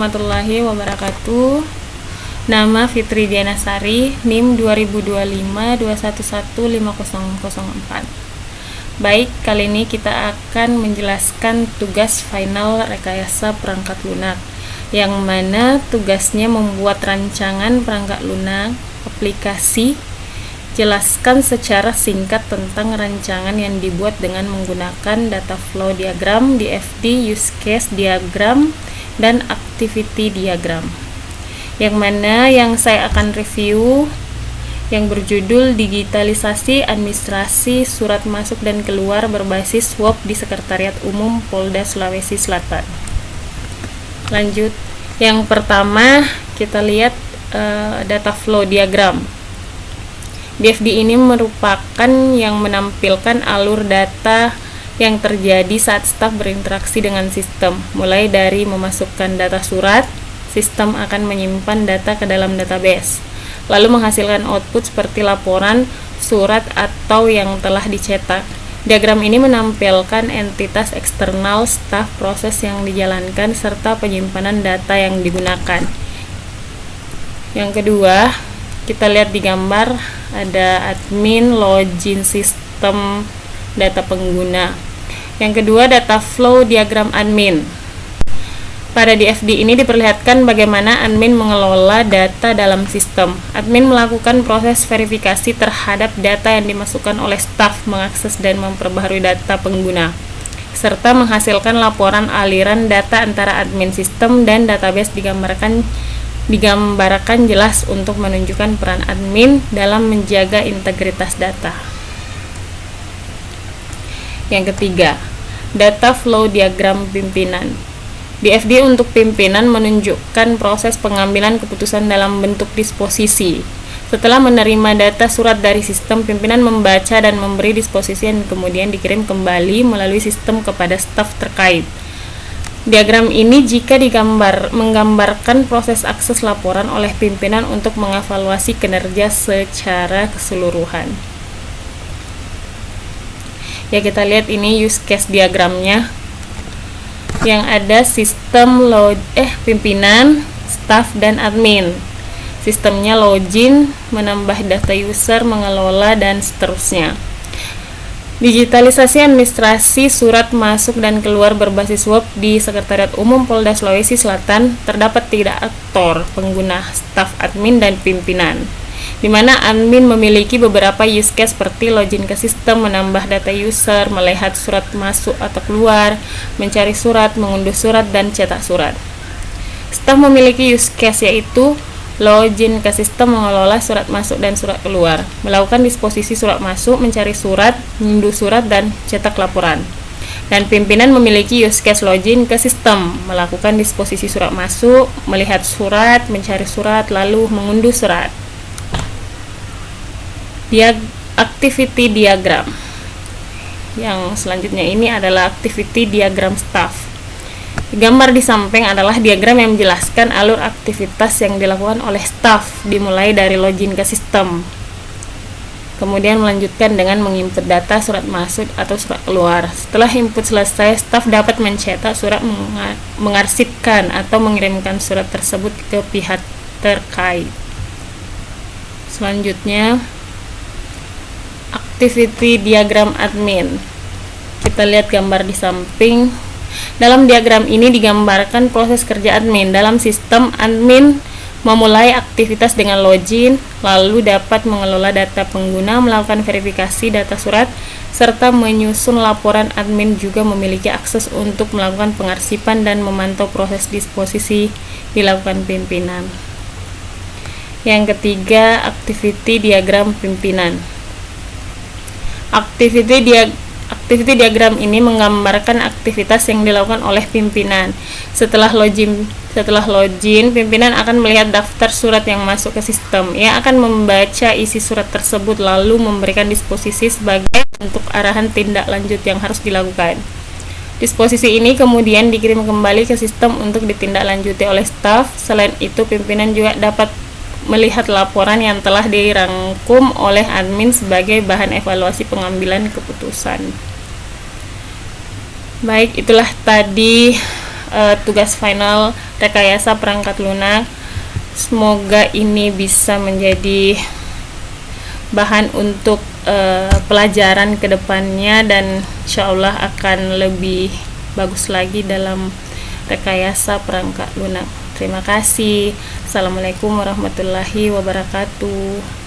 Warahmatullahi wabarakatuh. Nama Fitri Dianasari, NIM 202521150004. Baik, kali ini kita akan menjelaskan tugas final rekayasa perangkat lunak, yang mana tugasnya membuat rancangan perangkat lunak aplikasi. Jelaskan secara singkat tentang rancangan yang dibuat dengan menggunakan data flow diagram, DFD, use case diagram, dan activity diagram. Yang mana yang saya akan review yang berjudul digitalisasi administrasi surat masuk dan keluar berbasis web di Sekretariat Umum Polda Sulawesi Selatan. Lanjut, yang pertama kita lihat data flow diagram. DFD ini merupakan yang menampilkan alur data yang terjadi saat staf berinteraksi dengan sistem. Mulai dari memasukkan data surat, sistem akan menyimpan data ke dalam database, lalu menghasilkan output seperti laporan, surat, atau yang telah dicetak. Diagram ini menampilkan entitas eksternal, staf, proses yang dijalankan, serta penyimpanan data yang digunakan. Yang kedua, kita lihat di gambar ada admin, login sistem, data pengguna. Yang kedua, data flow diagram admin. Pada DFD ini diperlihatkan bagaimana admin mengelola data dalam sistem. Admin melakukan proses verifikasi terhadap data yang dimasukkan oleh staf, mengakses dan memperbaharui data pengguna, serta menghasilkan laporan aliran data antara admin sistem dan database digambarkan jelas untuk menunjukkan peran admin dalam menjaga integritas data. Yang ketiga, data flow diagram pimpinan. DFD untuk pimpinan menunjukkan proses pengambilan keputusan dalam bentuk disposisi. Setelah menerima data surat dari sistem, pimpinan membaca dan memberi disposisi yang kemudian dikirim kembali melalui sistem kepada staf terkait. Diagram ini menggambarkan proses akses laporan oleh pimpinan untuk mengevaluasi kinerja secara keseluruhan. Ya, kita lihat ini use case diagramnya. Yang ada sistem pimpinan, staf, dan admin. Sistemnya login, menambah data user, mengelola, dan seterusnya. Digitalisasi administrasi surat masuk dan keluar berbasis web di Sekretariat Umum Polda Sulawesi Selatan terdapat 3 aktor pengguna, staf, admin, dan pimpinan, di mana admin memiliki beberapa use case seperti login ke sistem, menambah data user, melihat surat masuk atau keluar, mencari surat, mengunduh surat, dan cetak surat. Staf memiliki use case yaitu login ke sistem, mengelola surat masuk dan surat keluar, melakukan disposisi surat masuk, mencari surat, mengunduh surat, dan cetak laporan. Dan pimpinan memiliki use case login ke sistem, melakukan disposisi surat masuk, melihat surat, mencari surat, lalu mengunduh surat. Activity diagram. Yang selanjutnya ini adalah activity diagram staff. Gambar di samping adalah diagram yang menjelaskan alur aktivitas yang dilakukan oleh staf, dimulai dari login ke sistem, kemudian melanjutkan dengan menginput data surat masuk atau surat keluar. Setelah input selesai, staf dapat mencetak surat, mengarsipkan atau mengirimkan surat tersebut ke pihak terkait. Selanjutnya, activity diagram admin. Kita lihat gambar di samping. Dalam diagram ini digambarkan proses kerja admin. Dalam sistem, admin memulai aktivitas dengan login, lalu dapat mengelola data pengguna, melakukan verifikasi data surat, serta menyusun laporan. Admin juga memiliki akses untuk melakukan pengarsipan dan memantau proses disposisi dilakukan pimpinan. Yang ketiga, activity diagram pimpinan. Activity diagram ini menggambarkan aktivitas yang dilakukan oleh pimpinan. Setelah login, pimpinan akan melihat daftar surat yang masuk ke sistem. Ia akan membaca isi surat tersebut lalu memberikan disposisi sebagai bentuk arahan tindak lanjut yang harus dilakukan. Disposisi ini kemudian dikirim kembali ke sistem untuk ditindaklanjuti oleh staf. Selain itu, pimpinan juga dapat melihat laporan yang telah dirangkum oleh admin sebagai bahan evaluasi pengambilan keputusan. Baik, itulah tadi tugas final rekayasa perangkat lunak. Semoga ini bisa menjadi bahan untuk pelajaran kedepannya, dan insyaallah akan lebih bagus lagi dalam rekayasa perangkat lunak. Terima kasih. Assalamualaikum warahmatullahi wabarakatuh.